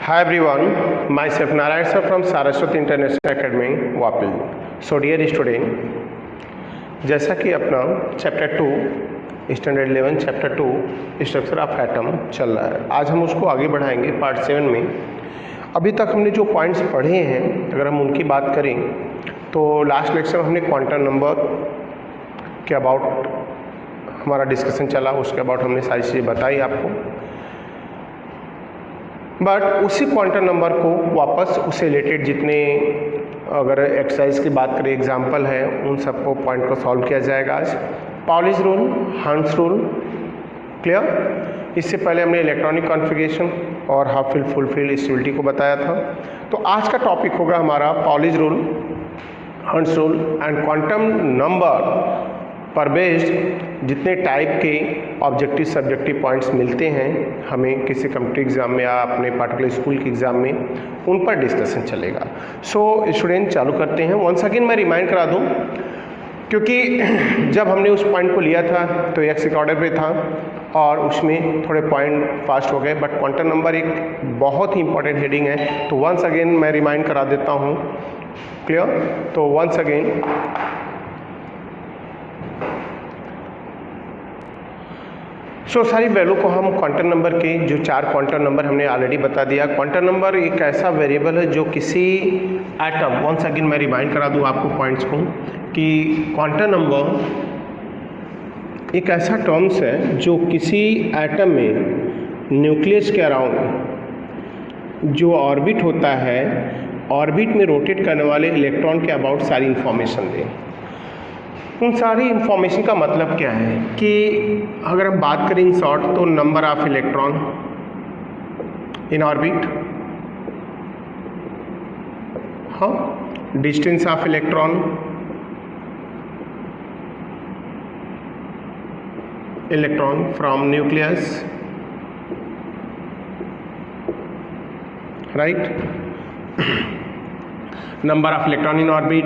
Hi everyone, myself Narayan sir from Saraswati International Academy, वापिल. So dear student, जैसा कि अपना chapter 2 standard 11 chapter 2 structure of atom चल रहा है. आज हम उसको आगे बढ़ाएंगे पार्ट 7 में. अभी तक हमने जो पॉइंट्स पढ़े हैं अगर हम उनकी बात करें तो लास्ट लेक्चर में हमने क्वांटम नंबर के अबाउट हमारा डिस्कशन चला, उसके अबाउट हमने सारी चीज़ें बताई आपको. बट उसी क्वांटम नंबर को वापस उससे रिलेटेड जितने अगर एक्सरसाइज की बात करें एग्जाम्पल है उन सबको पॉइंट को सॉल्व किया जाएगा आज. Pauli's rule, Hund's rule, clear. इससे पहले हमने इलेक्ट्रॉनिक कॉन्फ़िगरेशन और half fill full fill stability को बताया था. तो आज का टॉपिक होगा हमारा Pauli's rule, Hund's rule and quantum number पर बेस्ड जितने टाइप के ऑब्जेक्टिव सब्जेक्टिव पॉइंट्स मिलते हैं हमें किसी कम्पिटिटिव एग्जाम में या अपने पार्टिकुलर स्कूल के एग्ज़ाम में, उन पर डिस्कशन चलेगा. सो स्टूडेंट चालू करते हैं. वंस अगेन मैं रिमाइंड करा दूं, क्योंकि जब हमने उस पॉइंट को लिया था तो एक्स एक ऑर्डर पे था और उसमें थोड़े पॉइंट फास्ट हो गए. बट क्वांटम नंबर एक बहुत ही इंपॉर्टेंट हेडिंग है, तो वंस अगेन मैं रिमाइंड करा देता हूँ. क्लियर. तो वंस अगेन सारी वैल्यू को हम क्वांटम नंबर के जो 4 क्वांटम नंबर हमने ऑलरेडी बता दिया. क्वांटम नंबर एक ऐसा वेरिएबल है जो किसी एटम, वंस अगेन मैं रिमाइंड करा दूं आपको पॉइंट्स को, कि क्वांटम नंबर एक ऐसा टर्म्स है जो किसी एटम में न्यूक्लियस के अराउंड जो ऑर्बिट होता है, ऑर्बिट में रोटेट करने वाले इलेक्ट्रॉन के अबाउट सारी इंफॉर्मेशन दें. उन सारी इंफॉर्मेशन का मतलब क्या है कि अगर हम बात करें इन शॉर्ट तो number of electron in orbit, हाँ, distance of electron, electron from nucleus, right, number of electron in orbit,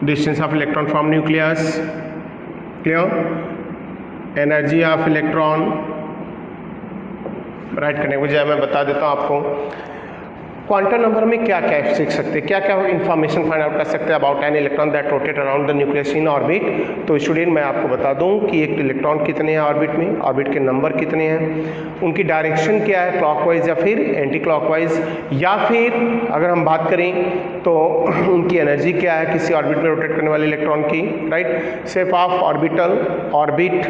distance of electron from nucleus, clear, energy of electron. Write करने के बजाय मैं बता देता हूँ आपको क्वांटम नंबर में क्या क्या सीख सकते हैं, क्या क्या इन्फॉर्मेशन फाइंड आउट कर सकते हैं about an electron that rotate around the nucleus in orbit. तो स्टूडेंट मैं आपको बता दूं कि एक इलेक्ट्रॉन कितने हैं ऑर्बिट में, ऑर्बिट के नंबर कितने हैं, उनकी डायरेक्शन क्या है, क्लॉकवाइज या फिर एंटी क्लॉकवाइज, या फिर अगर हम बात करें तो उनकी एनर्जी क्या है किसी ऑर्बिट में रोटेट करने वाले इलेक्ट्रॉन की, right. Shape of orbital, orbit,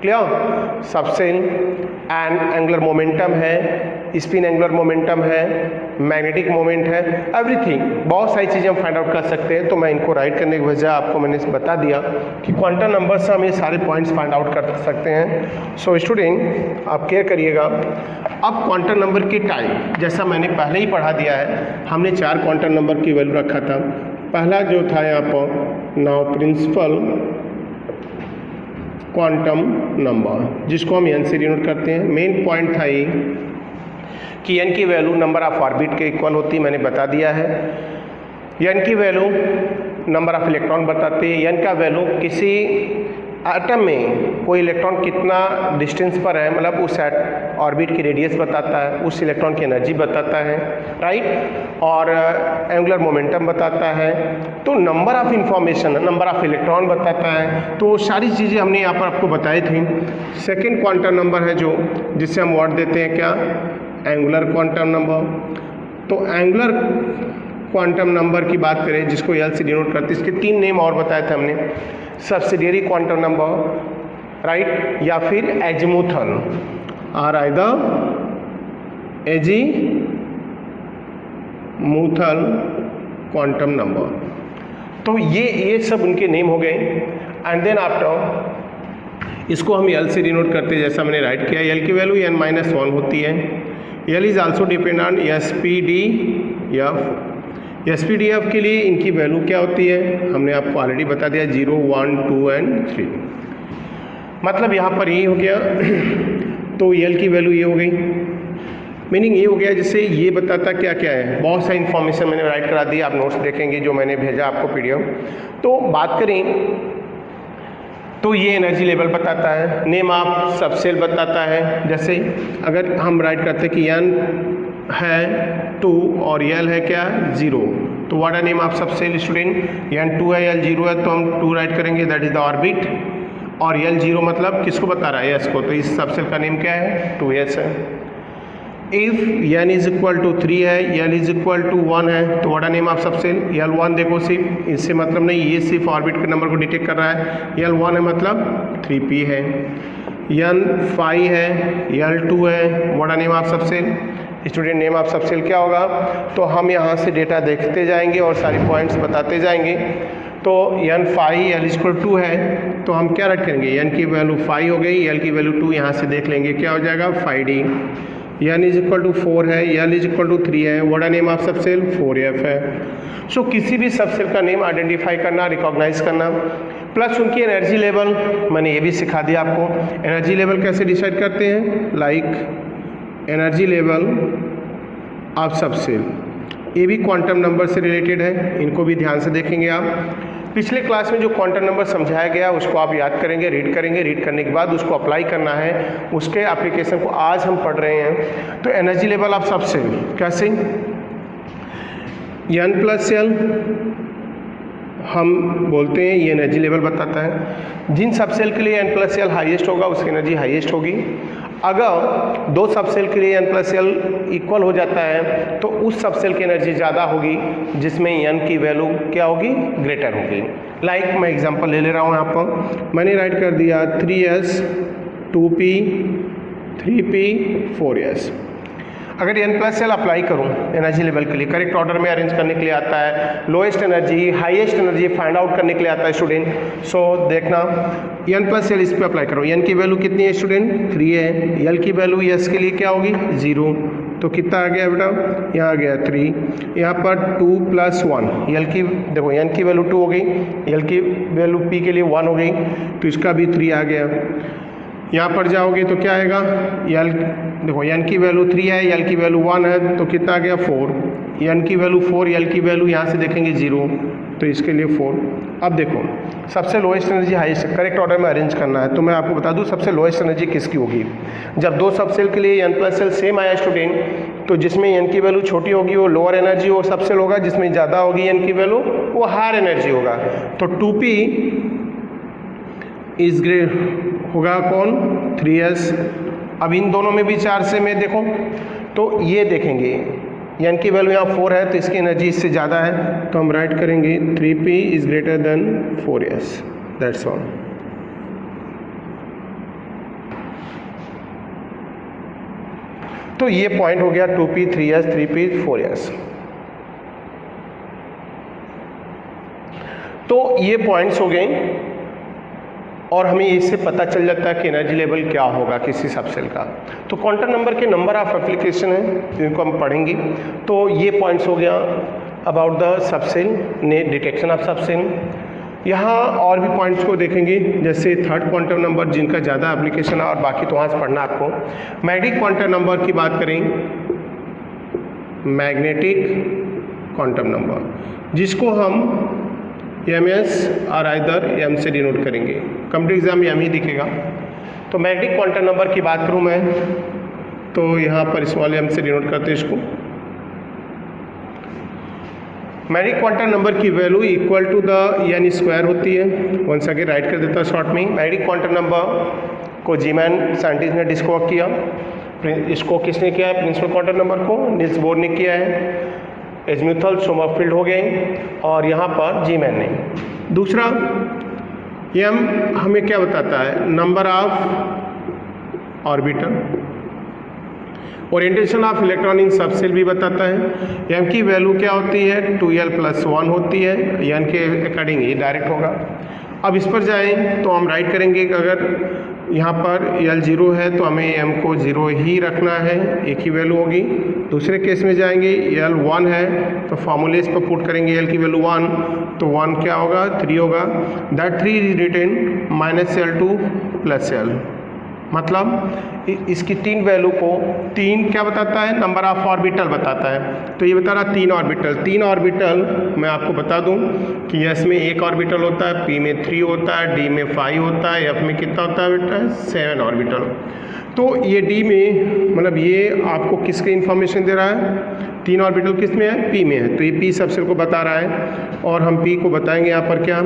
clear, subshell and angular momentum है, स्पिन एंगुलर मोमेंटम है, मैग्नेटिक मोमेंट है, एवरीथिंग, बहुत सारी चीज़ें हम फाइंड आउट कर सकते हैं. तो मैं इनको राइट करने की वजह आपको मैंने बता दिया कि क्वांटम नंबर से हम ये सारे पॉइंट्स फाइंड आउट कर सकते हैं. सो स्टूडेंट आप केयर करिएगा. अब क्वांटम नंबर की टाइप जैसा मैंने पहले ही पढ़ा दिया है, हमने 4 क्वांटम नंबर की वैल्यू रखा था. पहला जो था यहाँ पर नाउ प्रिंसिपल क्वांटम नंबर, जिसको हम एन से डिनोट करते हैं. मेन पॉइंट था ये कि एन की वैल्यू नंबर ऑफ ऑर्बिट के इक्वल होती है, मैंने बता दिया है. एन की वैल्यू नंबर ऑफ इलेक्ट्रॉन बताती है. एन का वैल्यू किसी एटम में कोई इलेक्ट्रॉन कितना डिस्टेंस पर है, मतलब उस ऑर्बिट की रेडियस बताता है, उस इलेक्ट्रॉन की एनर्जी बताता है, राइट, और एंगुलर मोमेंटम बताता है. तो number of information, number of electron बताता है. तो सारी चीज़ें हमने यहाँ पर आपको बताई थी. सेकेंड क्वांटम नंबर है जो जिससे हम वर्ड देते हैं क्या, एंगुलर क्वांटम नंबर. तो एंगुलर क्वांटम नंबर की बात करें जिसको एल से डिनोट करते हैं, इसके 3 नेम और बताए थे हमने. सब्सिडियरी क्वांटम नंबर, राइट, या फिर एजीमुथल, और आइदर एजीमुथल क्वांटम नंबर. तो ये सब उनके नेम हो गए. एंड देन आफ्टर इसको हम एल से डिनोट करते हैं, जैसा मैंने राइट किया. एल की वैल्यू n-1 होती है. L is also depend on SPDF. SPDF के लिए इनकी वैल्यू क्या होती है हमने आपको ऑलरेडी बता दिया, 0, 1, 2 एंड 3. मतलब यहाँ पर ये हो गया. तो एल की वैल्यू ये हो गई, मीनिंग ये हो गया जिससे ये बताता क्या क्या है. बहुत सारी इन्फॉर्मेशन मैंने राइट करा दी, आप नोट्स देखेंगे जो मैंने भेजा आपको PDF. तो बात करें तो ये एनर्जी लेवल बताता है, नेम ऑफ सबसेल बताता है। जैसे अगर हम राइट करते हैं कि n है 2 और यल है क्या 0, तो व्हाट आर नेम ऑफ सब सेल स्टूडेंट, एन 2 है यल 0 है तो हम 2 राइट करेंगे, दैट इज द ऑर्बिट, और यल 0 मतलब किसको बता रहा है एस को, तो इस सब सेल का नेम क्या है 2s है। If n is equal to 3 है, यल इज इक्वल टू 1 है, तो what are name of subshell, l 1 देखो सिर्फ, इससे मतलब नहीं, ये सिर्फ ऑर्बिट के नंबर को डिटेक्ट कर रहा है, यल 1 है मतलब 3p है, n 5 है, यल 2 है, व्हाट आर नेम ऑफ सब सेल, स्टूडेंट नेम ऑफ सब सेल क्या होगा, तो हम यहाँ से डेटा देखते जाएंगे और सारी पॉइंट्स बताते जाएंगे। तो n 5 यल इक्वल 2 है तो हम क्या राइट करेंगे, n की वैल्यू 5 हो गई, यल की वैल्यू 2, यहाँ से देख लेंगे क्या हो जाएगा 5d, n is equal to 4 है, यल इज इक्वल टू 3 है, व्हाट आर नेम ऑफ सब सेल 4f है। सो किसी भी सब सेल का नेम आइडेंटिफाई करना, रिकॉग्नाइज करना, प्लस उनकी एनर्जी लेवल मैंने ये भी सिखा दिया आपको। एनर्जी लेवल कैसे डिसाइड करते हैं, लाइक एनर्जी लेवल ऑफ सब सेल, ये भी क्वांटम नंबर से रिलेटेड है, इनको भी ध्यान से देखेंगे आप। पिछले क्लास में जो क्वांटम नंबर समझाया गया उसको आप याद करेंगे, रीड करने के बाद उसको अप्लाई करना है, उसके एप्लीकेशन को आज हम पढ़ रहे हैं। तो एनर्जी लेवल ऑफ सब सेल कैसे, n प्लस एल हम बोलते हैं, ये एनर्जी लेवल बताता है। जिन सब सेल के लिए n प्लस एल हाइएस्ट होगा उसकी एनर्जी हाइएस्ट होगी। अगर दो सब सेल के लिए n प्लस एल इक्वल हो जाता है तो उस सब सेल की एनर्जी ज़्यादा होगी जिसमें n की वैल्यू क्या होगी, ग्रेटर होगी। लाइक मैं एग्जांपल ले रहा हूँ यहाँ पर, मैंने राइट कर दिया 3s 2p 3p 4s। अगर n प्लस एल अप्लाई करूँ एनर्जी लेवल के लिए, करेक्ट ऑर्डर में अरेंज करने के लिए आता है, lowest energy highest energy find out करने के लिए आता है स्टूडेंट। सो देखना n प्लस एल इस पर अप्लाई करो, n की वैल्यू कितनी है स्टूडेंट 3 है, l की वैल्यू s के लिए क्या होगी 0, तो कितना आ गया बेटा, यहाँ आ गया 3, यहाँ पर 2 + 1, l की देखो n की वैल्यू 2 हो गई, l की वैल्यू p के लिए 1 हो गई, तो इसका भी 3 आ गया। यहाँ पर जाओगे तो क्या आएगा, यल देखो n की वैल्यू 3 है, यल की वैल्यू 1 है, तो कितना आ गया 4, n की वैल्यू 4, यल की वैल्यू यहाँ से देखेंगे 0, तो इसके लिए 4। अब देखो सबसे lowest energy highest correct order में अरेंज करना है, तो मैं आपको बता दूँ सबसे लोएस्ट एनर्जी किसकी होगी। जब दो सब सेल के लिए n प्लस एल सेम आया स्टूडेंट, तो जिसमें n की वैल्यू छोटी होगी वो लोअर एनर्जी वो सब सेल होगा, जिसमें ज़्यादा होगी n की वैल्यू वो हायर एनर्जी होगा। तो 2p इज ग्रेट होगा कौन 3s। अब इन दोनों में भी 4 से में देखो तो ये देखेंगे n की वैल्यू यहाँ 4 है तो इसकी एनर्जी इससे ज़्यादा है, तो हम राइट करेंगे 3p is greater than 4s, that's all. तो ये पॉइंट हो गया 2p 3s 3p 4s। तो ये पॉइंट्स हो गए और हमें इससे पता चल जाता है कि एनर्जी लेवल क्या होगा किसी सब सेल का। तो क्वांटम नंबर के नंबर ऑफ एप्लीकेशन है जिनको हम पढ़ेंगे। तो ये पॉइंट्स हो गया अबाउट द सब सेल ने डिटेक्शन ऑफ सब सेल। यहाँ और भी पॉइंट्स को देखेंगे, जैसे थर्ड क्वांटम नंबर जिनका ज़्यादा एप्लीकेशन है और बाकी तो वहाँ से पढ़ना आपको। मैग्नेटिक क्वांटम नंबर की बात करें, मैग्नेटिक क्वांटम नंबर जिसको हम ms और आइदर m से डिनोट करेंगे, कम्प्यूटर एग्जाम में m ही दिखेगा। तो मैग्नेटिक क्वांटम नंबर की बात करूं मैं तो यहाँ पर स्मॉल m से डिनोट करते हैं इसको। मैग्नेटिक क्वांटम नंबर की value equal to the n square होती है। वंस अगेन राइट कर देता शॉर्ट में। मैग्नेटिक क्वांटम नंबर को जीमैन साइंटिस्ट ने डिस्कवर किया। इसको किसने किया है, प्रिंसिपल क्वांटम नंबर को नील्स बोर ने किया है। एजम्यूथल सोमरफील्ड हो गए और यहाँ पर जीमैन ने। दूसरा m हमें क्या बताता है, number of orbital. Orientation of electron इन सब सेल भी बताता है। m की वैल्यू क्या होती है 2l + 1 होती है, n के अकॉर्डिंग ये डायरेक्ट होगा। अब इस पर जाएं तो हम राइट करेंगे कि अगर यहाँ पर l 0 है तो हमें m को 0 ही रखना है, एक ही वैल्यू होगी। दूसरे केस में जाएंगे l 1 है तो फॉर्मूले इस पर पुट करेंगे, l की वैल्यू 1 तो 1 क्या होगा 3 होगा। That 3 is written -l2 + l। मतलब इसकी 3 वैल्यू को 3 क्या बताता है, नंबर ऑफ ऑर्बिटल बताता है। तो ये बता रहा 3 ऑर्बिटल। 3 ऑर्बिटल मैं आपको बता दूं कि एस में 1 ऑर्बिटल होता है, पी में 3 होता है, डी में 5 होता है, एफ में कितना होता है बेटा, 7 ऑर्बिटल। तो ये डी में मतलब ये आपको किसके इन्फॉर्मेशन दे रहा है, 3 ऑर्बिटल किस में है, पी में है। तो ये पी सबसेल को बता रहा है और हम पी को बताएंगे यहाँ पर क्या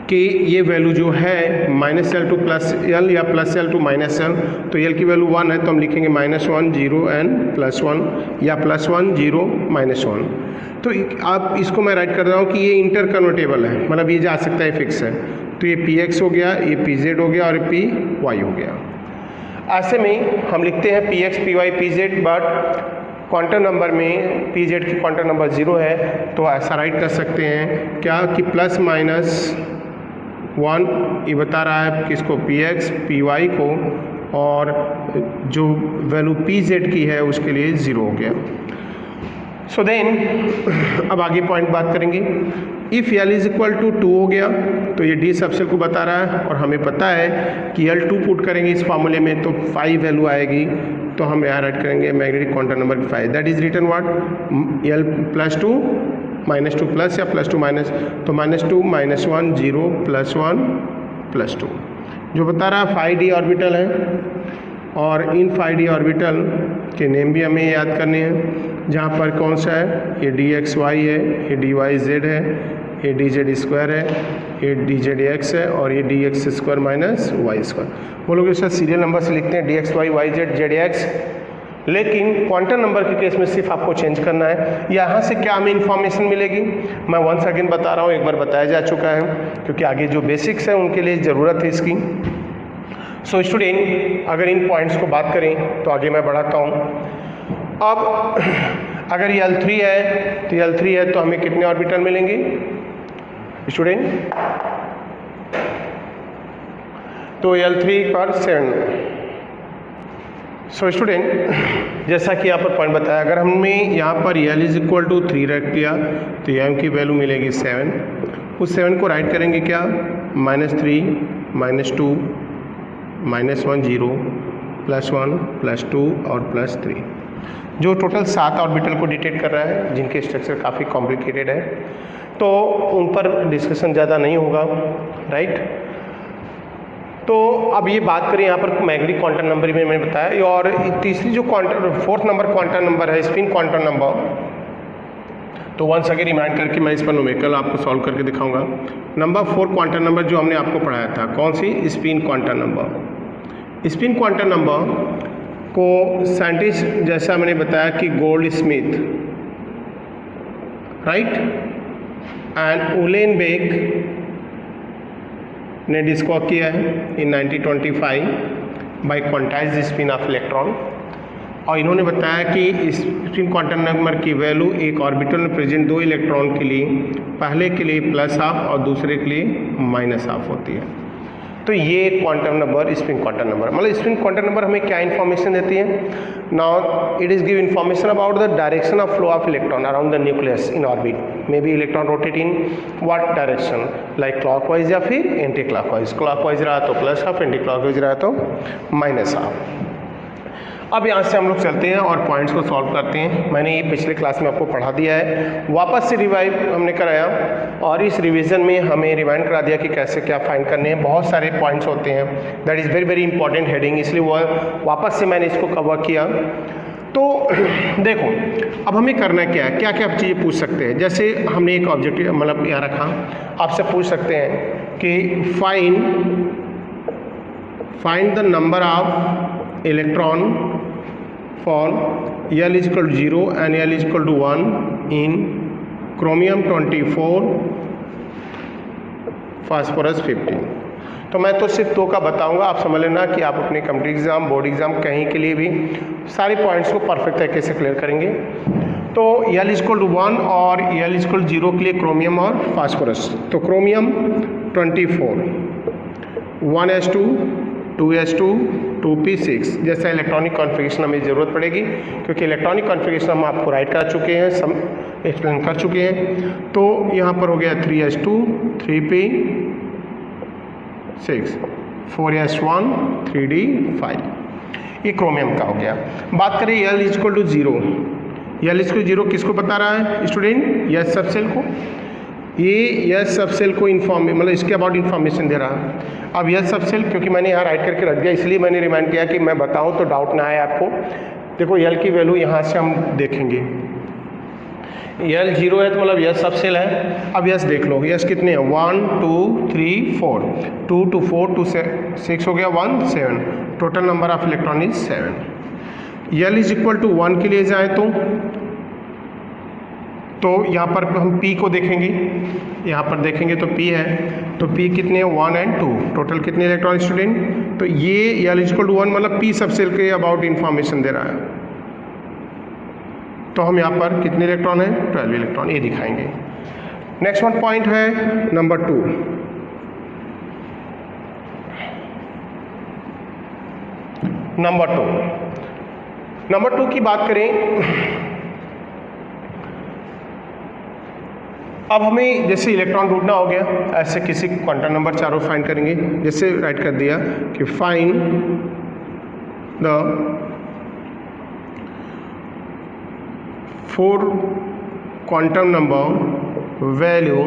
कि ये वैल्यू जो है -L टू +L या +L टू -L, तो L की वैल्यू 1 है तो हम लिखेंगे -1 0 एंड +1 या +1 0 -1। तो आप इसको मैं राइट कर रहा हूँ कि ये इंटर कन्वर्टेबल है, मतलब ये जा सकता है, फिक्स है। तो ये Px हो गया, ये Pz हो गया और ये Py हो गया। ऐसे में हम लिखते हैं Px Py Pz, but quantum number में Pz की क्वांटम नंबर 0 है, तो ऐसा राइट कर सकते हैं क्या कि ±1 ये बता रहा है किसको, Px Py को, और जो वैल्यू Pz की है उसके लिए 0 हो गया। सो देन अब आगे पॉइंट बात करेंगे। If L is equal to 2 हो गया तो ये डी सबसेल को बता रहा है और हमें पता है कि L2 पुट करेंगे इस फार्मूले में तो 5 वैल्यू आएगी, तो हम यहाँ राइट करेंगे magnetic quantum number 5, that is written what, L +2 -2 plus या +2 माइनस, तो -2 -1 0 +1 +2 जो बता रहा है 5d ऑर्बिटल है। और इन 5d ऑर्बिटल के नेम भी हमें याद करने हैं, जहाँ पर कौन सा है, ये dxy है, ये dyz है, ये dz² है, ये dzdx है और ये dx² - y²। वो लोग इसे सीरियल नंबर से लिखते हैं dxy yz zdx, लेकिन क्वांटम नंबर के केस में सिर्फ आपको चेंज करना है। यहाँ से क्या हमें इन्फॉर्मेशन मिलेगी, मैं वंस अगेन बता रहा हूँ, एक बार बताया जा चुका है क्योंकि आगे जो बेसिक्स है उनके लिए ज़रूरत है इसकी। सो स्टूडेंट, अगर इन पॉइंट्स को बात करें तो आगे मैं बढ़ाता हूँ। अब अगर ये L3 है तो L3 है तो हमें कितने ऑर्बिटल मिलेंगे स्टूडेंट, तो L3 पर 7। सो स्टूडेंट, जैसा कि यहाँ पर पॉइंट बताया, अगर हमने यहाँ पर L इज इक्वल टू 3 रख दिया तो M की वैल्यू मिलेगी 7। उस 7 को राइट करेंगे क्या, -3 -2 -1 0 +1 +2 और +3, जो टोटल 7 ऑर्बिटल को डिटेक्ट कर रहा है, जिनके स्ट्रक्चर काफ़ी कॉम्प्लिकेटेड है, तो उन पर डिस्कशन ज़्यादा नहीं होगा, राइट। तो अब ये बात करें यहाँ पर मैग्नेटिक क्वांटम नंबर में मैंने बताया, और तीसरी जो फोर्थ नंबर क्वांटम नंबर है स्पिन क्वांटम नंबर, तो वंस अगेन रिमाइंड करके मैं इस पर न्यूमेरिकल आपको सॉल्व करके दिखाऊंगा। नंबर 4 क्वांटम नंबर जो हमने आपको पढ़ाया था, कौन सी, spin quantum number. Spin quantum number को साइंटिस्ट, जैसा मैंने बताया कि Goudsmit, right, and Uhlenbeck ने डिस्कवर किया है in 1925 by quantized spin of electron, और इन्होंने बताया कि स्पिन क्वांटम नंबर की वैल्यू एक ऑर्बिटल में प्रेजेंट 2 इलेक्ट्रॉन के लिए, पहले के लिए +½ और दूसरे के लिए -½ होती है। तो ये quantum number spin quantum number, मतलब स्पिन क्वांटम नंबर हमें क्या इन्फॉर्मेशन देती है, now it is give information about the direction of flow of electron around the nucleus in orbit. May be electron rotate in what direction, like clockwise या फिर anti clockwise. Clockwise रहा तो +½ anti clockwise रहा तो -½ अब यहाँ से हम लोग चलते हैं और पॉइंट्स को सॉल्व करते हैं। मैंने ये पिछले क्लास में आपको पढ़ा दिया है, वापस से रिवाइव हमने कराया और इस रिवीजन में हमें रिवाइंड करा दिया कि कैसे क्या फाइंड करने हैं। बहुत सारे पॉइंट्स होते हैं, that is very very important heading, इसलिए वो वापस से मैंने इसको कवर किया। तो देखो अब हमें करना क्या है, क्या क्या चीज़ें पूछ सकते हैं। जैसे हमने एक ऑब्जेक्टिव मतलब यहाँ रखा, आपसे पूछ सकते हैं कि find the number of electron for L is equal to 0 and L is equal to 1 in chromium 24 phosphorus 15। तो मैं तो सिर्फ 2 का बताऊंगा, आप समझ लेना कि आप अपने कम्पिटिटिव एग्जाम, बोर्ड एग्जाम कहीं के लिए भी सारे पॉइंट्स को परफेक्ट तरीके से क्लियर करेंगे। तो L is equal to 1 और L is equal to 0 के लिए क्रोमियम और फास्फोरस, तो क्रोमियम 24 1s2 2s2 2p6 जैसा इलेक्ट्रॉनिक कॉन्फ़िगरेशन हमें ज़रूरत पड़ेगी, क्योंकि इलेक्ट्रॉनिक कॉन्फ़िगरेशन हम आपको राइट कर चुके हैं, सब एक्सप्लेन कर चुके हैं। तो यहाँ पर हो गया 3s2 3p6 4s1 3d5। ये क्रोमियम का हो गया। बात करें L is equal to 0, L is equal to 0 किसको बता रहा है स्टूडेंट? यस सबसेल को। ये यस सबसेल को मतलब इसके अबाउट इन्फॉर्मेशन दे रहा है। अब यस सबसेल क्योंकि मैंने यहाँ राइट करके रख दिया इसलिए मैंने रिमाइंड किया कि मैं बताऊँ तो डाउट ना आए आपको। देखो L की वैल्यू यहाँ से हम देखेंगे, L 0 है तो मतलब यस सबसेल है। अब यस देख लो, यस कितने हैं 1 2 3 4, 2 2 4 2 6 हो गया, 1 7, total number of electron is 7। L is equal to 1 के लिए जाए तो यहाँ पर हम P को देखेंगे, यहाँ पर देखेंगे तो P है, तो P कितने हैं 1 एंड 2, टोटल कितने इलेक्ट्रॉन स्टूडेंट? तो ये L इज इक्वल टू 1 मतलब P सबसेल के अबाउट इन्फॉर्मेशन दे रहा है। तो हम यहाँ पर कितने इलेक्ट्रॉन हैं 12 इलेक्ट्रॉन, ये दिखाएंगे। नेक्स्ट वन पॉइंट है नंबर 2। नंबर 2 की बात करें, अब हमें जैसे इलेक्ट्रॉन ढूंढना हो गया, ऐसे किसी क्वांटम नंबर चारों फाइंड करेंगे। जैसे राइट कर दिया कि find the 4 quantum number value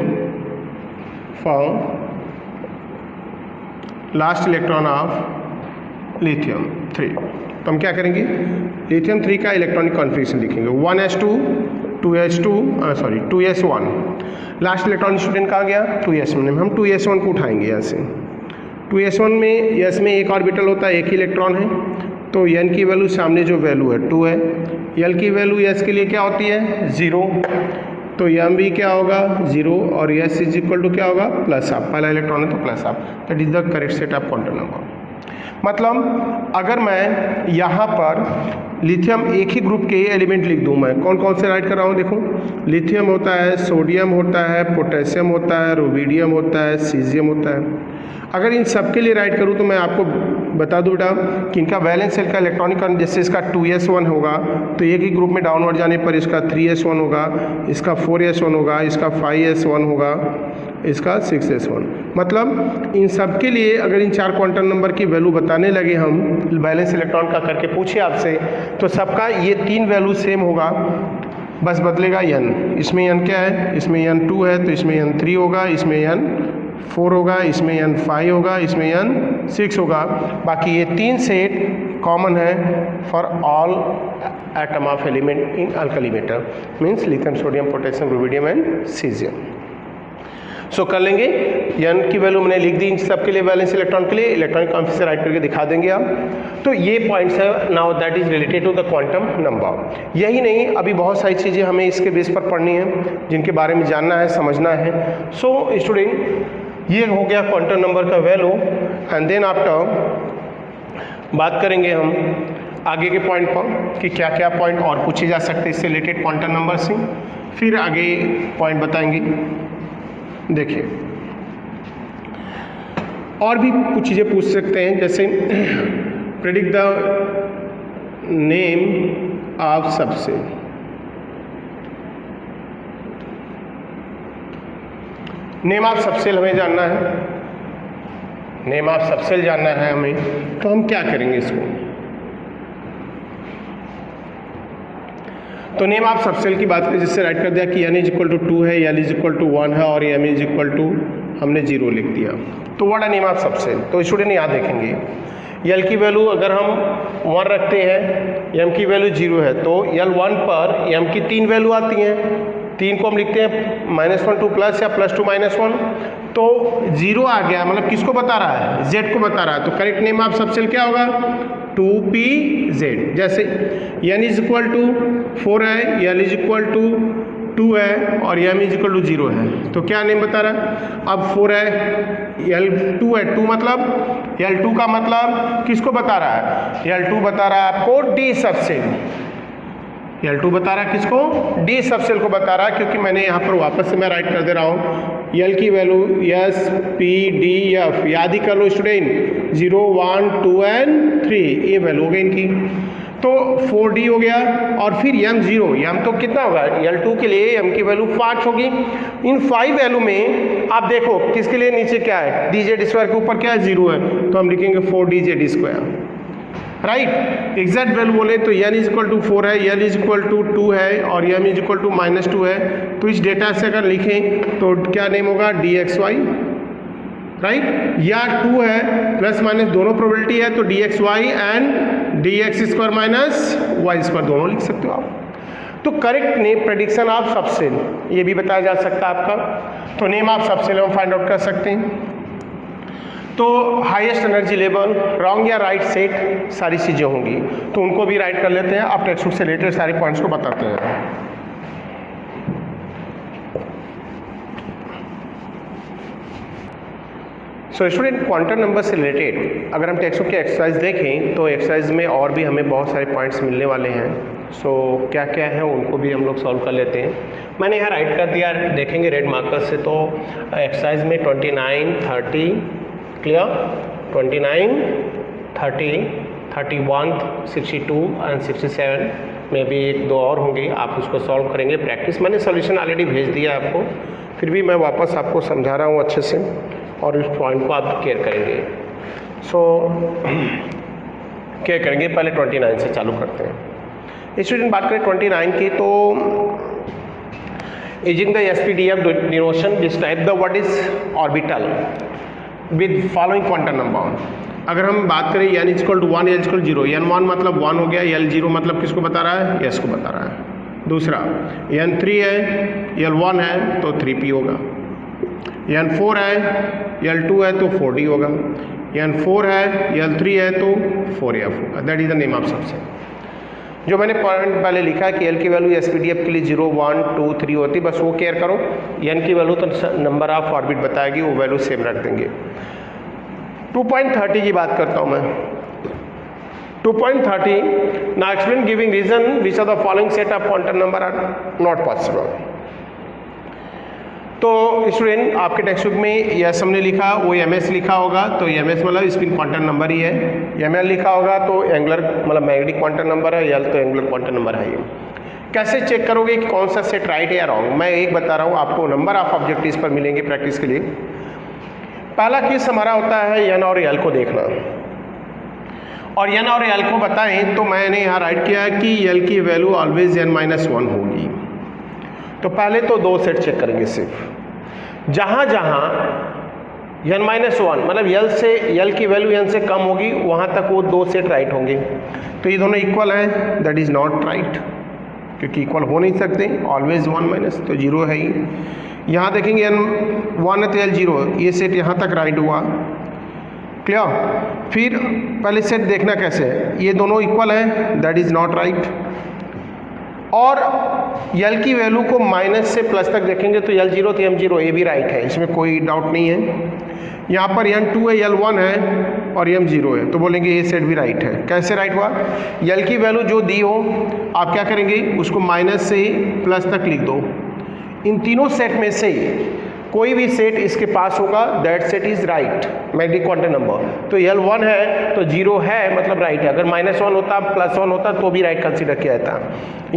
for last electron of lithium 3। तो हम क्या करेंगे, लिथियम 3 का इलेक्ट्रॉनिक कॉन्फ़िगरेशन लिखेंगे। 1s2 2s1, last electron student कहाँ गया 2s1 में, हम 2s1 को उठाएंगे यहाँ से। 2s1 में यस में एक ऑर्बिटल होता है, एक ही इलेक्ट्रॉन है, तो n की वैल्यू सामने जो वैल्यू है 2 है। L की वैल्यू s के लिए क्या होती है 0, तो m भी क्या होगा 0 और s इज इक्वल टू क्या होगा प्लस हाफ, पहला इलेक्ट्रॉन है तो plus half, that is the correct set of quantum number. मतलब अगर मैं यहाँ पर लिथियम एक ही ग्रुप के एलिमेंट लिख दूँ, मैं कौन कौन से राइट कर रहा हूँ देखो, लिथियम होता है, सोडियम होता है, पोटेशियम होता है, रुबिडियम होता है, सीजियम होता है। अगर इन सब के लिए राइट करूँ तो मैं आपको बता दूँ बेटा कि इनका वैलेंस शेल का इलेक्ट्रॉनिक, जैसे इसका 2s1 होगा तो एक ही ग्रुप में डाउनवर्ड जाने पर इसका 3s1 होगा, इसका 4s1 होगा, इसका 5s1 होगा, इसका 6s1। मतलब इन सब के लिए अगर इन 4 क्वांटम नंबर की वैल्यू बताने लगे हम बैलेंस इलेक्ट्रॉन का करके पूछे आपसे, तो सबका ये 3 वैल्यू सेम होगा, बस बदलेगा n। इसमें n क्या है, इसमें n 2 है तो इसमें n 3 होगा, इसमें n 4 होगा, इसमें n 5 होगा, इसमें n 6 होगा। बाकी ये 3 सेट कॉमन है for all atom of element in alkali metal, means lithium, sodium, potassium, rubidium and caesium. So कर लेंगे, n की वैल्यू मैंने लिख दी इन सब के लिए, वैलेंस इलेक्ट्रॉन के लिए, इलेक्ट्रॉनिक कॉन्फ़िगरेशन राइट करके दिखा देंगे आप। तो ये पॉइंट्स है now that is related to the quantum number. यही नहीं, अभी बहुत सारी चीज़ें हमें इसके बेस पर पढ़नी है जिनके बारे में जानना है, समझना है। सो स्टूडेंट, ये हो गया क्वांटम नंबर का वैल्यू, एंड देन आफ्टर बात करेंगे हम आगे के पॉइंट पर कि क्या क्या पॉइंट और पूछे जा सकते हैं इससे रिलेटेड क्वांटम नंबर से, फिर आगे पॉइंट बताएंगे। देखिए और भी कुछ चीज़ें पूछ सकते हैं, जैसे predict the name of subshell. Name of subshell हमें जानना है, नेम ऑफ सबसेल जानना है हमें, तो हम क्या करेंगे इसको। तो नेम ऑफ सबसेल की बात करें, जिससे राइट कर दिया कि n इज इक्वल टू 2 है, L इज इक्वल टू 1 है और m इज इक्वल टू हमने 0 लिख दिया। तो व्हाट है नेम ऑफ सबसेल, तो स्टूडेंट यहाँ देखेंगे L की वैल्यू अगर हम 1 रखते हैं, m की वैल्यू 0 है, तो L1 पर m की 3 वैल्यू आती हैं, 3 को हम लिखते हैं -1 टू प्लस या +2 -1, तो 0 आ गया, मतलब किसको बता रहा है z को बता रहा है। तो करेक्ट नेम ऑफ सबसेल क्या होगा 2pz। जैसे n इज इक्वल टू 4 है, L इज इक्वल टू 2 है और m इज इक्वल टू 0 है, तो क्या नेम बता रहा है। अब 4 है, L2 है, 2 मतलब L2 का मतलब किसको बता रहा है, L2 बता रहा है आपको डी सबसेल। L2 बता रहा है किसको, डी सबसेल को बता रहा है, क्योंकि मैंने यहाँ पर वापस से मैं राइट कर दे रहा हूँ L की value S P D F, याद ही कर लो स्टूडेंट, 0 1 2 एंड 3 ये वैल्यू हो गई इनकी। तो 4D हो गया और फिर m 0, m तो कितना होगा L2 के लिए m की वैल्यू 5 होगी। इन 5 वैल्यू में आप देखो किसके लिए नीचे क्या है, dz स्क्वायर के ऊपर क्या है 0 है, तो हम लिखेंगे 4dz square, right. Exact value बोले तो n इज इक्वल टू 4 है, l इज इक्वल टू 2 है और m इज इक्वल टू -2 है। तो इस डेटा से अगर लिखें तो क्या नेम होगा, dxy, राइट। या 2 है प्लस माइनस दोनों प्रोबेबिलिटी है, तो dxy and dx square minus y square दोनों लिख सकते हो आप। तो correct name prediction of subshell ये भी बताया जा सकता है आपका। तो नेम ऑफ सबसेल हम फाइंड आउट कर सकते हैं। तो हाईएस्ट एनर्जी लेवल, रॉन्ग या राइट सेट, सारी चीज़ें होंगी, तो उनको भी राइट कर लेते हैं। आप टेक्स्ट बुक से रिलेटेड सारे पॉइंट्स को बताते हैं। सो स्टूडेंट, क्वांटम नंबर से रिलेटेड अगर हम टेक्स्ट बुक की एक्सरसाइज देखें तो एक्सरसाइज में और भी हमें बहुत सारे पॉइंट्स मिलने वाले हैं। सो क्या क्या है उनको भी हम लोग सॉल्व कर लेते हैं। मैंने यहाँ राइट कर दिया, देखेंगे रेड मार्कर से। तो एक्सरसाइज में 29, 30 क्लियर, 29, 30, 31, 62 एंड 67 में भी एक दो और होंगे, आप उसको सॉल्व करेंगे प्रैक्टिस। मैंने सॉल्यूशन ऑलरेडी भेज दिया आपको, फिर भी मैं वापस आपको समझा रहा हूँ अच्छे से और इस पॉइंट को आप केयर करेंगे। सो केयर करेंगे। पहले 29 से चालू करते हैं। स्टूडेंट बात करें 29 की, तो using the SPDF denotion describe the what is orbital with following quantum number. अगर हम बात करें n equal to 1, l equal 0, n1 मतलब 1 हो गया, l0 मतलब किसको बता रहा है, s को बता रहा है। दूसरा n3 है, l1 है तो 3p होगा, n4 है, l2 है तो 4d होगा, n4 है, l3 है तो 4f होगा। That is the name of subset. जो मैंने पॉइंट पहले लिखा है कि l की वैल्यू SPDF के लिए 0, 1, 2, 3 होती है, बस वो केयर करो। n की वैल्यू तो नंबर ऑफ ऑर्बिट बताएगी, वो वैल्यू सेम रख देंगे। 2.30 की बात करता हूँ मैं। 2.30 now explain giving reason which are the following set of quantum number are not possible. तो स्टूडेंट आपके टेक्स्ट बुक में यस हमने लिखा, वो ms लिखा होगा, तो ms मतलब स्पिन क्वांटम नंबर ही है। ml लिखा होगा तो एंगुलर मतलब मैग्नेटिक क्वांटम नंबर है, l तो एंगुलर क्वांटम नंबर है। ये कैसे चेक करोगे कि कौन सा सेट राइट है या रॉन्ग? मैं एक बता रहा हूँ आपको, नंबर ऑफ ऑब्जेक्टिव्स पर मिलेंगे प्रैक्टिस के लिए। पहला केस हमारा होता है n और l को देखना, और n और l को बताएं तो मैंने यहाँ राइट किया है कि l की वैल्यू ऑलवेज n-1 होगी। तो पहले तो दो सेट चेक करेंगे सिर्फ, जहाँ जहाँ n-1 मतलब l की वैल्यू n से कम होगी वहाँ तक वो दो सेट राइट होंगे। तो ये दोनों इक्वल हैं, दैट इज़ नॉट राइट, क्योंकि इक्वल हो नहीं सकते, ऑलवेज 1 तो 0 है ही। यहाँ देखेंगे n1 है तो l0, ये सेट यहाँ तक राइट हुआ, क्लियर। फिर पहले सेट देखना कैसे है, ये दोनों इक्वल हैं, दैट इज़ नॉट राइट। और l की वैल्यू को माइनस से प्लस तक देखेंगे तो l0 तो m0, ये भी राइट है, इसमें कोई डाउट नहीं है। यहाँ पर n2 है, l1 है और m0 है, तो बोलेंगे ये सेट भी राइट है। कैसे राइट हुआ? l की वैल्यू जो दी हो आप क्या करेंगे, उसको माइनस से प्लस तक लिख दो। इन तीनों सेट में से कोई भी सेट इसके पास होगा, that set is right, magnetic quantum number. तो l1 है तो 0 है मतलब राइट है। अगर -1 होता +1 होता तो भी राइट कंसीडर किया जाता।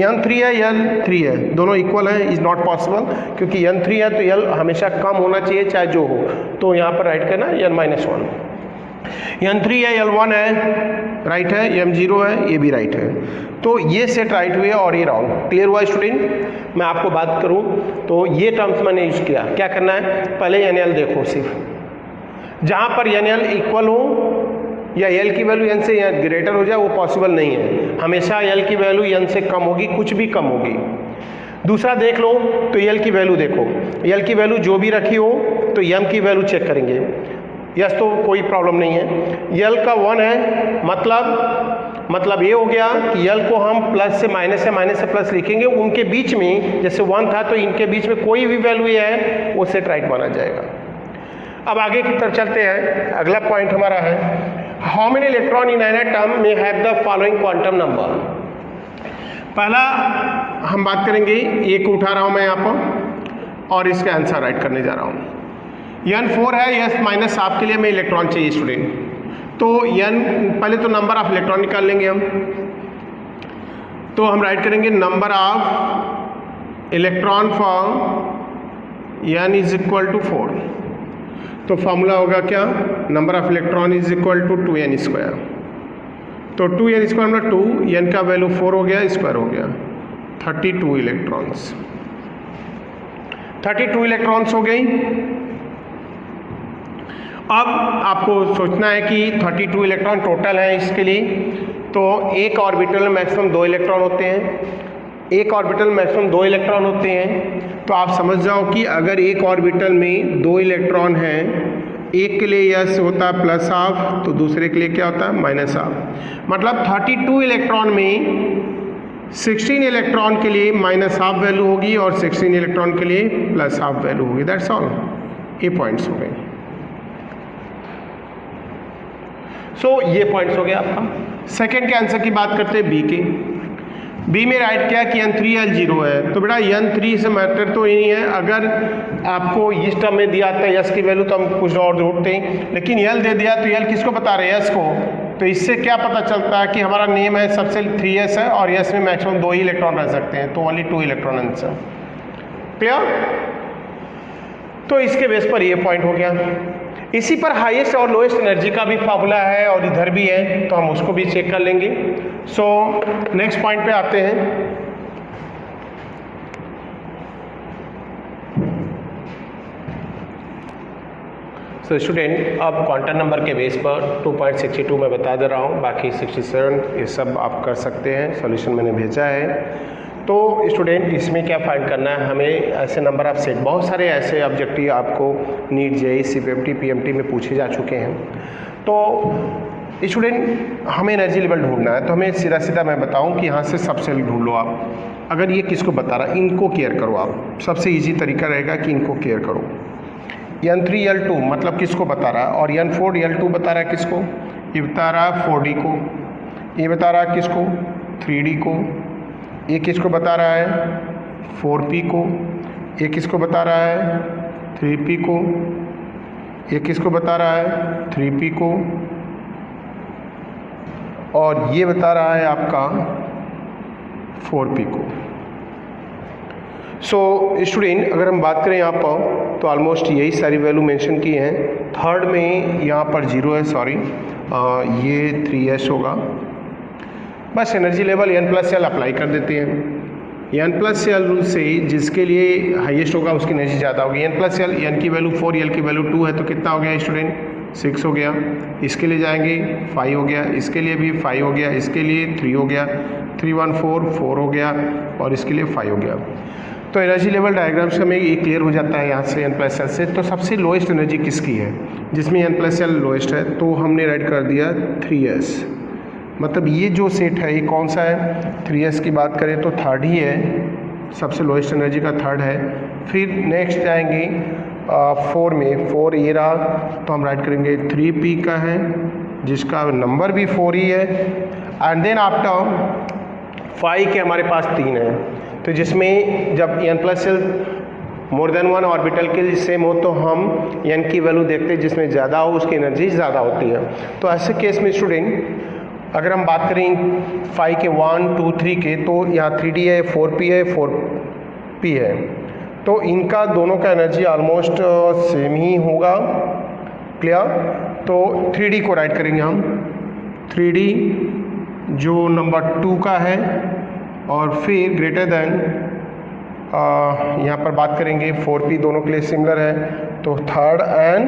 n3 है, l3 है, दोनों इक्वल है, इज नॉट पॉसिबल, क्योंकि n3 है तो l हमेशा कम होना चाहिए चाहे जो हो, तो यहाँ पर राइट करना n-1। n3 है, l1 है, राइट है, m0 है, ये भी राइट है। तो ये सेट राइट हुए और ये रॉन्ग। क्लियर हुआ स्टूडेंट? मैं आपको बात करूं तो ये टर्म्स मैंने यूज किया। क्या करना है, पहले nl देखो, सिर्फ जहां पर nl इक्वल हो या l की वैल्यू n से ग्रेटर हो जाए वो पॉसिबल नहीं है, हमेशा l की वैल्यू n से कम होगी, कुछ भी कम होगी। दूसरा देख लो तो l की वैल्यू देखो, l की वैल्यू जो भी रखी हो तो m की वैल्यू चेक करेंगे, यस तो कोई प्रॉब्लम नहीं है। l का 1 है मतलब ये हो गया कि l को हम प्लस से माइनस या माइनस से प्लस लिखेंगे, उनके बीच में जैसे 1 था तो इनके बीच में कोई भी वैल्यू ये है वो सेट राइट माना जाएगा। अब आगे की तरफ चलते हैं। अगला पॉइंट हमारा है, how many electron in an atom में have the following quantum number. पहला हम बात करेंगे, एक उठा रहा हूँ मैं यहाँ पर और इसका आंसर राइट करने जा रहा हूँ। n4 है, यस माइनस आपके लिए में इलेक्ट्रॉन चाहिए स्टूडेंट, तो n पहले तो नंबर ऑफ इलेक्ट्रॉन निकाल लेंगे हम, तो हम राइट करेंगे number of electron for n is equal to 4, तो फॉर्मूला होगा क्या, number of electron is equal to 2n square. तो 2n स्क्वायर मतलब 2, n का वैल्यू 4 हो गया, स्क्वायर हो गया 32 इलेक्ट्रॉन्स। 32 इलेक्ट्रॉन्स हो गई। अब आपको सोचना है कि 32 इलेक्ट्रॉन टोटल है इसके लिए, तो एक ऑर्बिटल में मैक्सिमम 2 इलेक्ट्रॉन होते हैं, एक ऑर्बिटल में मैक्सिमम 2 इलेक्ट्रॉन होते हैं। तो आप समझ जाओ कि अगर एक ऑर्बिटल में 2 इलेक्ट्रॉन हैं, एक के लिए यस होता है प्लस हाफ, तो दूसरे के लिए क्या होता है माइनस हाफ। मतलब 32 इलेक्ट्रॉन में 16 इलेक्ट्रॉन के लिए माइनस हाफ वैल्यू होगी और 16 इलेक्ट्रॉन के लिए प्लस हाफ वैल्यू होगी। दैट्स ऑल, ये पॉइंट्स हो गए। सो ये पॉइंट्स हो गया आपका। सेकेंड के आंसर की बात करते हैं बी के। बी में राइट किया कि n3l0 है, तो बेटा n3 से मैटर तो नहीं है। अगर आपको इस टर्म में दिया था यस की वैल्यू तो हम कुछ और ढूंढते हैं, लेकिन यल दे दिया तो यल किसको बता रहे हैं, यस को। तो इससे क्या पता चलता है कि हमारा नेम है सबसे 3s है और यस में मैक्सिमम 2 ही इलेक्ट्रॉन रह सकते हैं, तो ओनली 2 इलेक्ट्रॉन आंसर। क्लियर? तो इसके बेस पर ये पॉइंट हो गया। इसी पर हाईएस्ट और लोएस्ट एनर्जी का भी फार्मूला है और इधर भी है, तो हम उसको भी चेक कर लेंगे। सो नेक्स्ट पॉइंट पे आते हैं। सो स्टूडेंट, अब क्वांटम नंबर के बेस पर 2.62 मैं बता दे रहा हूँ, बाकी 67 ये सब आप कर सकते हैं, सॉल्यूशन मैंने भेजा है। तो स्टूडेंट इसमें क्या फाइंड करना है हमें, ऐसे नंबर ऑफ सेट, बहुत सारे ऐसे ऑब्जेक्टिव आपको नीट जेईई सीपीएमटी पीएमटी में पूछे जा चुके हैं। तो स्टूडेंट हमें एनर्जी लेवल ढूंढना है, तो हमें सीधा सीधा मैं बताऊं कि यहाँ से सब सेल ढूंढ लो आप। अगर ये किसको बता रहा है, इनको केयर करो आप, सबसे ईजी तरीका रहेगा कि इनको केयर करो। n3l2 मतलब किसको बता रहा है, और n4l2 बता रहा है किसको, ये बता रहा है 4d को, ये बता रहा है किसको 3d को, ये किसको बता रहा है 4p को, ये किसको बता रहा है 3p को, ये किसको बता रहा है 3p को, और ये बता रहा है आपका 4p को। सो स्टूडेंट अगर हम बात करें यहाँ पर तो ऑलमोस्ट यही सारी वैल्यू मेंशन की हैं। थर्ड में यहाँ पर 0 है, सॉरी ये 3s होगा। बस एनर्जी लेवल n+l अप्लाई कर देते हैं। n+l से जिसके लिए हाईएस्ट होगा उसकी एनर्जी ज़्यादा होगी। n+l, n की वैल्यू 4, l की वैल्यू 2 है, तो कितना हो गया स्टूडेंट 6 हो गया। इसके लिए जाएंगे 5 हो गया, इसके लिए भी 5 हो गया, इसके लिए 3 हो गया, 3 1 4 4 हो गया, और इसके लिए 5 हो गया। तो एनर्जी लेवल डायग्राम से हमें ये क्लियर हो जाता है यहाँ से n+l से। तो सबसे लोएस्ट एनर्जी किसकी है, जिसमें n+l लोएस्ट है, तो हमने राइट कर दिया 3s। मतलब ये जो सेट है ये कौन सा है, 3s की बात करें तो थर्ड ही है, सबसे लोएस्ट एनर्जी का थर्ड है। फिर नेक्स्ट जाएंगे 4 में, 4 ये रहा, तो हम राइट करेंगे 3p का है जिसका नंबर भी 4 ही है। एंड देन आफ्टर 5 के हमारे पास 3 है, तो जिसमें जब n+l मोर देन 1 ऑर्बिटल के सेम हो तो हम n की वैल्यू देखते हैं, जिसमें ज़्यादा हो उसकी एनर्जी ज़्यादा होती है। तो ऐसे केस में स्टूडेंट अगर हम बात करें 5 के 1 2 3 के, तो यहाँ 3d है, 4p है, 4p है, तो इनका दोनों का एनर्जी ऑलमोस्ट सेम ही होगा। क्लियर? तो 3d को राइट करेंगे हम, 3d जो नंबर 2 का है, और फिर ग्रेटर देन यहाँ पर बात करेंगे 4p, दोनों के लिए सिमिलर है, तो third and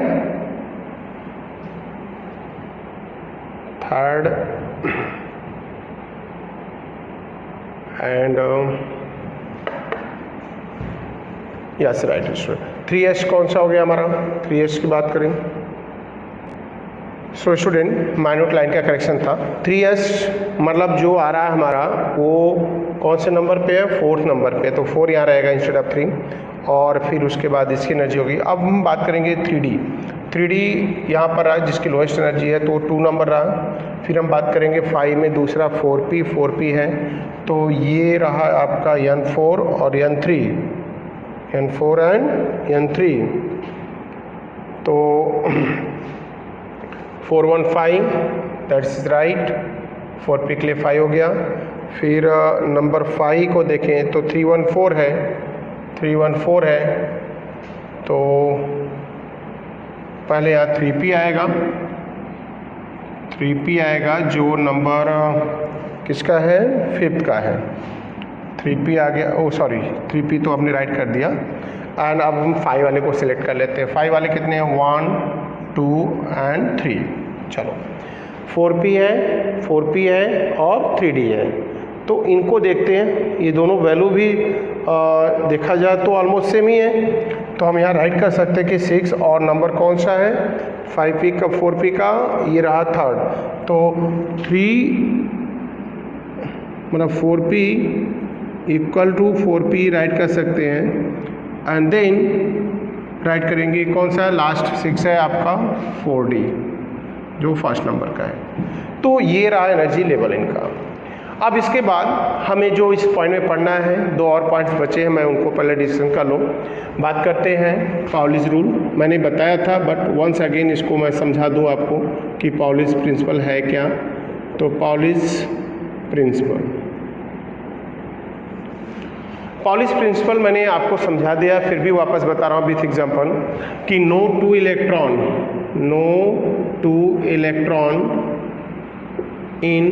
yes right student. 3s कौन सा हो गया हमारा, 3s की बात करें। सो स्टूडेंट माइनूट लाइन का करेक्शन था। 3s मतलब जो आ रहा है हमारा वो कौन से नंबर पे है, 4th नंबर पे, तो 4 यहाँ रहेगा इंस्टेड ऑफ 3, और फिर उसके बाद इसकी एनर्जी होगी। अब हम बात करेंगे 3d यहाँ पर रहा जिसकी लोएस्ट एनर्जी है, तो 2 नंबर रहा। फिर हम बात करेंगे 5 में दूसरा 4p है, तो ये रहा आपका n4 और n3, n4 एंड n3, तो 4 1 5 दैट्स राइट, 4p के लिए 5 हो गया। फिर नंबर 5 को देखें तो 3 1 4 है, 3 1 4 है, तो पहले यहाँ 3p आएगा, 3p आएगा जो नंबर किसका है, 5th का है। 3p आ गया, ओ सॉरी 3p तो हमने राइट कर दिया। एंड अब हम 5 वाले को सिलेक्ट कर लेते हैं। 5 वाले कितने हैं, 1 2 एंड 3। चलो 4p है और 3d है, तो इनको देखते हैं। ये दोनों वैल्यू भी देखा जाए तो ऑलमोस्ट सेम ही है, तो हम यहाँ राइट कर सकते हैं कि 6 और नंबर कौन सा है, 5p का 4p का, ये रहा 3rd। तो 3 मतलब 4p equal to 4p right कर सकते हैं। एंड देन राइट करेंगे कौन सा है, लास्ट 6 है आपका 4d जो फर्स्ट नंबर का है। तो ये रहा एनर्जी लेवल इनका। अब इसके बाद हमें जो इस पॉइंट में पढ़ना है, 2 और पॉइंट्स बचे हैं, मैं उनको पहले डिस्कशन कर लूँ। बात करते हैं पाउलिस रूल। मैंने बताया था बट वंस अगेन इसको मैं समझा दूँ आपको कि पाउलिस प्रिंसिपल है क्या। तो पाउलिस प्रिंसिपल मैंने आपको समझा दिया, फिर भी वापस बता रहा हूँ विथ एग्जांपल कि नो टू इलेक्ट्रॉन इन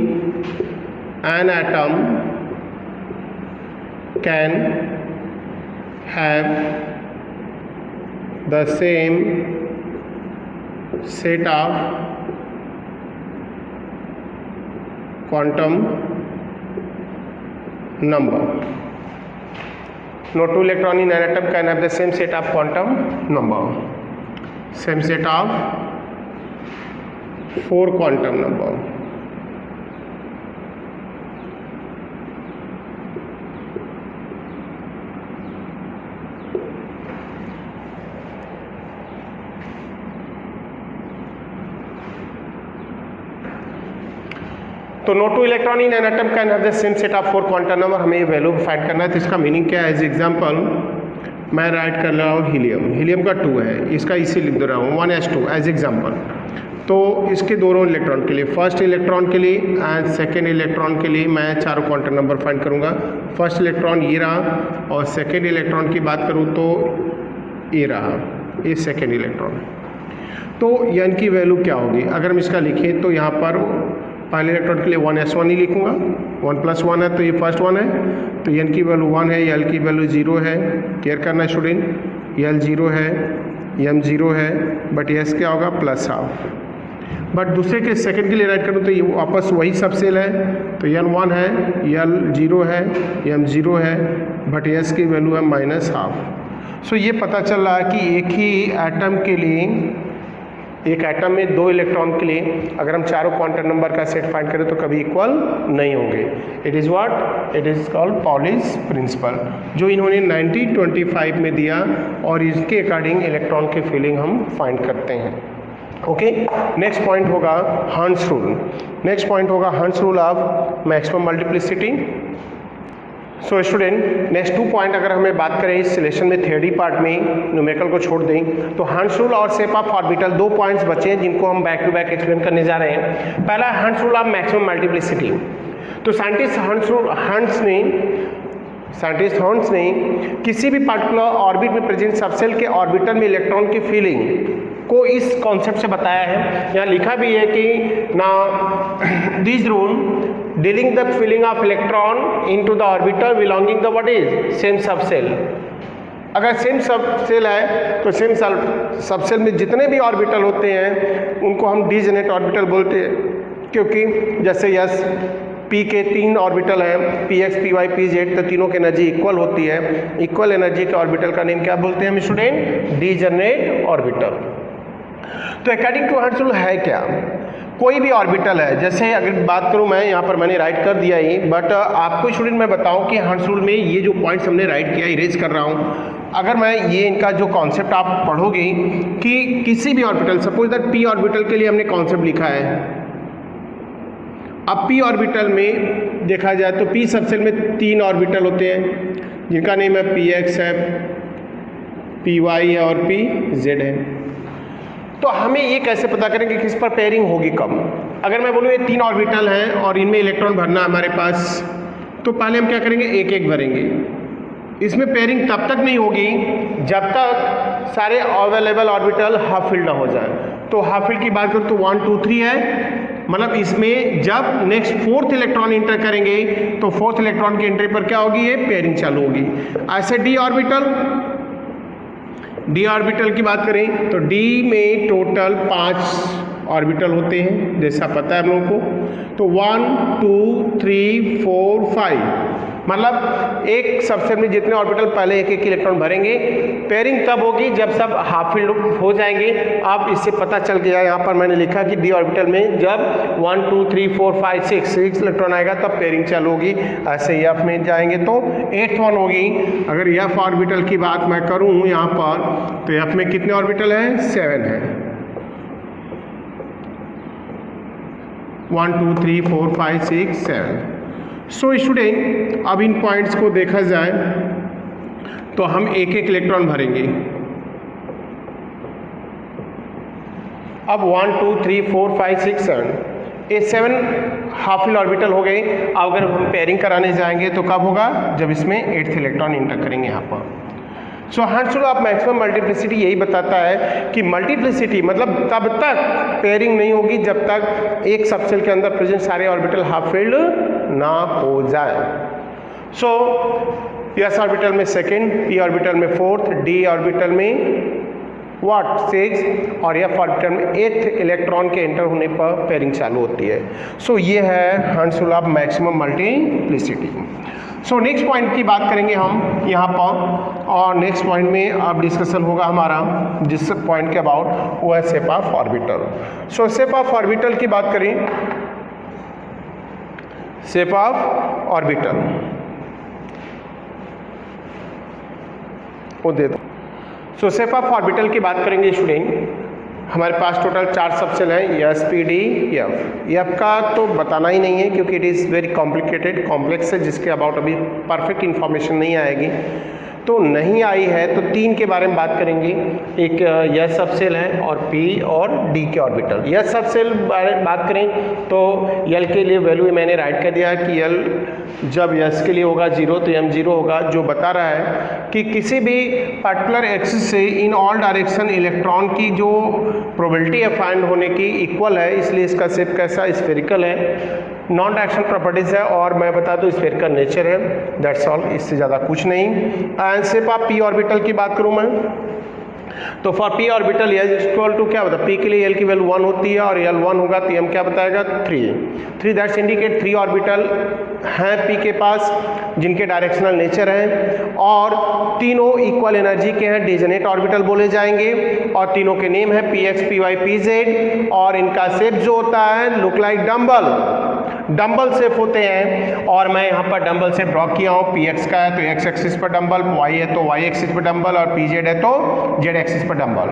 an atom can have the same set of quantum number. No two electron in an atom can have the same set of quantum number. Same set of 4 quantum number. तो no two electron in an atom can have the same set of 4 quantum number. हमें ये value find करना है। तो इसका meaning क्या है, as example मैं राइट कर रहा हूँ हीलियम का 2 है, इसका इसी लिख दे रहा हूँ 1s2 एज एग्जांपल। तो इसके दोनों इलेक्ट्रॉन के लिए, फर्स्ट इलेक्ट्रॉन के लिए एंड सेकेंड इलेक्ट्रॉन के लिए मैं चारों क्वांटम नंबर फाइंड करूँगा। फर्स्ट इलेक्ट्रॉन ये रहा और सेकेंड इलेक्ट्रॉन की बात करूँ तो ये रहा, ये सेकेंड इलेक्ट्रॉन। तो n की वैल्यू क्या होगी, अगर हम इसका लिखें तो यहाँ पर पहले इलेक्ट्रॉन के लिए 1s1 ही लिखूंगा, 1 + 1 है तो ये फर्स्ट 1 है, तो n की वैल्यू 1 है, l की वैल्यू 0 है। केयर करना स्टूडेंट, l 0 है, m 0 है, बट s क्या होगा +½ बट दूसरे के सेकंड के लिए राइट करूँ तो ये वापस वही सब सेल है, तो n 1 है, l 0 है, m 0 है, बट s की वैल्यू है -½ सो ये पता चल रहा है कि एक ही एटम के लिए, एक एटम में 2 इलेक्ट्रॉन के लिए अगर हम चारों क्वांटम नंबर का सेट फाइंड करें तो कभी इक्वल नहीं होंगे। It is what, it is called Pauli's principle, जो इन्होंने 1925 में दिया और इसके अकॉर्डिंग इलेक्ट्रॉन की फीलिंग हम फाइंड करते हैं। ओके, नेक्स्ट पॉइंट होगा हर्ट्ज रूल। नेक्स्ट पॉइंट होगा Hund's rule of maximum multiplicity. So student next 2 point अगर हमें बात करें इस सिलेक्शन में थ्योरी पार्ट में, न्यूमेरिकल को छोड़ दें तो हर्ट्ज रूल और शेप ऑफ ऑर्बिटल 2 पॉइंट्स बचे हैं जिनको हम बैक टू बैक एक्सप्लेन करने जा रहे हैं। पहला है hertz rule of maximum multiplicity. तो साइंटिस्ट हर्ट्ज ने किसी भी पार्टिकुलर ऑर्बिट में प्रेजेंट सबसेल के ऑर्बिटल में इलेक्ट्रॉन की फीलिंग को इस कॉन्सेप्ट से बताया है। यहाँ लिखा भी है कि ना this rule dealing the filling of electron into the orbital belonging the what is same subcell। अगर सेम सबसेल है तो सेम सबसेल में जितने भी ऑर्बिटल होते हैं उनको हम डीजेनेरेट ऑर्बिटल बोलते हैं, क्योंकि जैसे यस p के 3 ऑर्बिटल हैं, px py pz, तो तीनों की एनर्जी इक्वल होती है। इक्वल एनर्जी के ऑर्बिटल का नेम क्या बोलते हैं हम स्टूडेंट, डीजेनेरेट ऑर्बिटल। तो अकॉर्डिंग टू हर्ट्ज रूल है क्या, कोई भी ऑर्बिटल है, जैसे अगर बात करूं मैं यहाँ पर मैंने राइट कर दिया ही, बट आपको स्टूडेंट मैं बताऊं कि हर्ट्ज रूल में ये जो पॉइंट्स हमने राइट किया इरेज कर रहा हूं, अगर मैं ये इनका जो कॉन्सेप्ट आप पढ़ोगे कि किसी भी orbital, suppose that p orbital के लिए हमने कॉन्सेप्ट लिखा है। अब p ऑर्बिटल में देखा जाए तो p सबसेल में 3 ऑर्बिटल होते हैं जिनका नेम है px है, py है और pz है। तो हमें ये कैसे पता करें कि किस पर पेयरिंग होगी कब। अगर मैं बोलूँ ये 3 ऑर्बिटल हैं और इनमें इलेक्ट्रॉन भरना हमारे पास, तो पहले हम क्या करेंगे, एक एक भरेंगे। इसमें पेयरिंग तब तक नहीं होगी जब तक सारे अवेलेबल ऑर्बिटल हाफ फील्ड हो जाए। तो हाफ फील्ड की बात करूँ तो 1 2 3 है, मतलब इसमें जब नेक्स्ट फोर्थ इलेक्ट्रॉन इंटर करेंगे तो फोर्थ इलेक्ट्रॉन की एंट्री पर क्या होगी, ये पेयरिंग चालू होगी। ऐसे डी ऑर्बिटल की बात करें तो डी में टोटल 5 ऑर्बिटल होते हैं, जैसा पता है हम लोगों को। तो 1 2 3 4 5, मतलब एक सबसेट में जितने ऑर्बिटल पहले एक एक इलेक्ट्रॉन भरेंगे। पेयरिंग तब होगी जब सब हाफ फील्ड हो जाएंगे। अब इससे पता चल गया, यहाँ पर मैंने लिखा कि डी ऑर्बिटल में जब 1 2 3 4 5 6 इलेक्ट्रॉन आएगा तब पेयरिंग चालू होगी। ऐसे एफ में जाएंगे तो 8th वन होगी। अगर एफ ऑर्बिटल की बात मैं करूँ यहाँ पर तो एफ में कितने ऑर्बिटल हैं, 7 हैं। 1 2 3 4 5 6 7। सो स्टूडेंट अब इन पॉइंट्स को देखा जाए तो हम एक एक इलेक्ट्रॉन भरेंगे। अब 1 2 3 4 5 6 7, ये 7 हाफ फील्ड ऑर्बिटल हो गए। अगर हम पेयरिंग कराने जाएंगे तो कब होगा, जब इसमें 8th इलेक्ट्रॉन इंटर करेंगे यहाँ पर। सो चलो आप मैक्सिमम मल्टीप्लिसिटी यही बताता है कि मल्टीप्लिसिटी मतलब तब तक पेयरिंग नहीं होगी जब तक एक सबसेल के अंदर प्रेजेंट सारे ऑर्बिटल हाफ फील्ड ना हो जाए। सो एस ऑर्बिटल में 2nd, पी ऑर्बिटल में 4th, डी ऑर्बिटल में 6 और एफ ऑर्बिटल में 8th इलेक्ट्रॉन के एंटर होने पर पेयरिंग चालू होती है। सो ये है Hund's rule of maximum multiplicity. So next point की बात करेंगे हम यहाँ पर, और नेक्स्ट पॉइंट में अब डिस्कशन होगा हमारा जिस पॉइंट के अबाउट वो है shape of orbital. So shape of orbital की बात करें, शेप ऑफ ऑर्बिटल वो दे दो। सो शेप ऑफ ऑर्बिटल की बात करेंगे स्टूडेंट, हमारे पास टोटल 4 सबसेल हैं, S P D F. F का तो बताना ही नहीं है क्योंकि it is very complicated, complex है, जिसके अबाउट अभी परफेक्ट इन्फॉर्मेशन नहीं आएगी। तो नहीं आई है तो 3 के बारे में बात करेंगे। एक यस सबसेल है और पी और डी के ऑर्बिटल। यस सबसेल बारे में बात करें तो यल के लिए वैल्यू मैंने राइट कर दिया कि यल जब यस के लिए होगा 0 तो एम 0 होगा, जो बता रहा है कि किसी भी पर्टिकुलर एक्सिस से इन ऑल डायरेक्शन इलेक्ट्रॉन की जो प्रोबेबिलिटी है फाइंड होने की इक्वल है, इसलिए इसका शेप कैसा स्फेरिकल है। नॉन डायरेक्शनल प्रॉपर्टीज है और मैं बता दूं स्फेरिकल नेचर है, दैट्स ऑल, इससे ज़्यादा कुछ नहीं। And shape of p orbital की बात करूं मैं तो for p orbital l equal to क्या बता, पी के लिए एल की वैल्यू 1 होती है और एल 1 होगा तो एम क्या बताएगा 3 दैट्स इंडिकेट 3 ऑर्बिटल हैं पी के पास जिनके डायरेक्शनल नेचर हैं और तीनों इक्वल एनर्जी के हैं, डिजेनेट ऑर्बिटल बोले जाएंगे और तीनों के नेम है p x p y p z और इनका शेप जो होता है लुक लाइक डंबल शेप होते हैं। और मैं यहाँ पर डंबल शेप ड्रॉ किया हूँ, पी एक्स का है तो एक्स एक्सिस पर डंबल, वाई है तो वाई एक्सिस पर डंबल और पी जेड है तो जेड एक्सिस पर डंबल।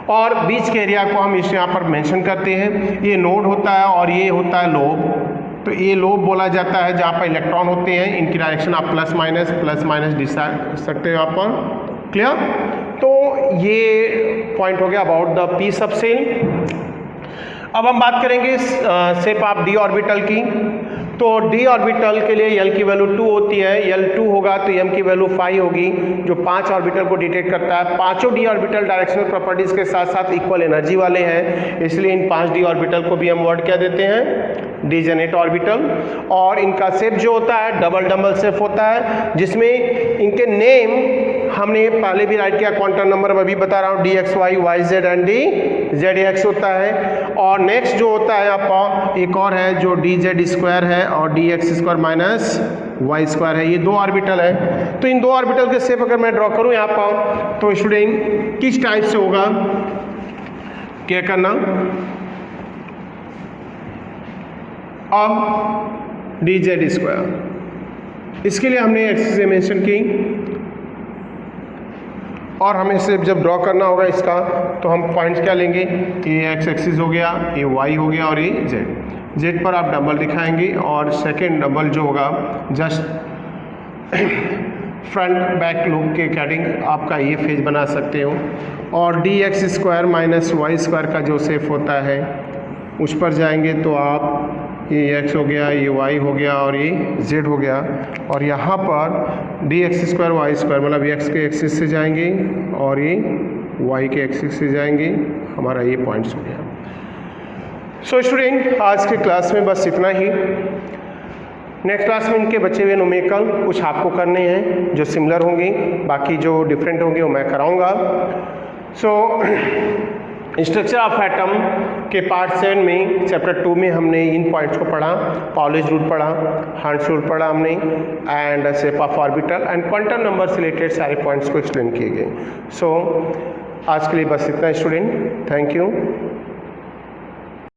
और बीच के एरिया को हम इस यहाँ पर मेंशन करते हैं, ये नोड होता है और ये होता है लोब। तो ये लोब बोला जाता है जहाँ पर इलेक्ट्रॉन होते हैं, इनकी डायरेक्शन आप प्लस माइनस डिसाइड सकते हो यहाँ पर, क्लियर। तो ये पॉइंट हो गया अबाउट द पी सबसेल। अब हम बात करेंगे शेप ऑफ डी ऑर्बिटल की। तो डी ऑर्बिटल के लिए एल की वैल्यू 2 होती है, एल 2 होगा तो एम की वैल्यू 5 होगी, जो 5 ऑर्बिटल को डिटेक्ट करता है। पांचों डी ऑर्बिटल डायरेक्शनल प्रॉपर्टीज के साथ साथ इक्वल एनर्जी वाले हैं, इसलिए इन 5 डी ऑर्बिटल को भी हम वर्ड क्या देते हैं, डिजेनेट ऑर्बिटल। और इनका शेप जो होता है डबल शेप होता है, जिसमें इनके नेम हमने पहले भी राइट किया, क्वांटम नंबर मैं भी बता रहा हूँ, d x y y z and d z x होता है। और नेक्स्ट जो होता है आप एक और है जो डी जेड स्क्वायर है और d x square minus y square है, ये 2 ऑर्बिटल है। तो इन 2 ऑर्बिटल के शेप अगर मैं ड्रॉ करूँ यहाँ पर तो स्टूडेंट किस टाइप से होगा, क्या करना, अब डी जेड स्क्वायर, इसके लिए हमने एक्सिस मेंशन की और हमें सिर्फ जब ड्रॉ करना होगा इसका तो हम पॉइंट्स क्या लेंगे, ये एक्स एक्सिस हो गया, ये वाई हो गया और ये जेड पर आप डबल दिखाएंगे और सेकंड डबल जो होगा जस्ट फ्रंट बैक लूप के अकॉर्डिंग आपका ये फेज बना सकते हो। और d x square minus y square का जो शेप होता है उस पर जाएंगे तो आप ये x हो गया, ये y हो गया और ये z हो गया। और यहाँ पर dx स्क्वायर वाई स्क्वायर मतलब x के एक्सिस से जाएंगे और ये y के एक्सिस से जाएंगे, हमारा ये पॉइंट्स हो गया। सो स्टूडेंट, आज के क्लास में बस इतना ही। नेक्स्ट क्लास में इनके बचे हुए न्यूमेरिकल कुछ आपको करने हैं जो सिमिलर होंगे, बाकी जो डिफरेंट होंगे वो मैं कराऊंगा। सो स्ट्रक्चर ऑफ एटम के पार्ट 7 में चैप्टर 2 में हमने इन पॉइंट्स को पढ़ा, पाउलिस रूल पढ़ा, हर्ट्ज रूल पढ़ा हमने, and shape of orbital and quantum number से रिलेटेड सारे पॉइंट्स को एक्सप्लेन किए गए। सो आज के लिए बस इतना स्टूडेंट, थैंक यू।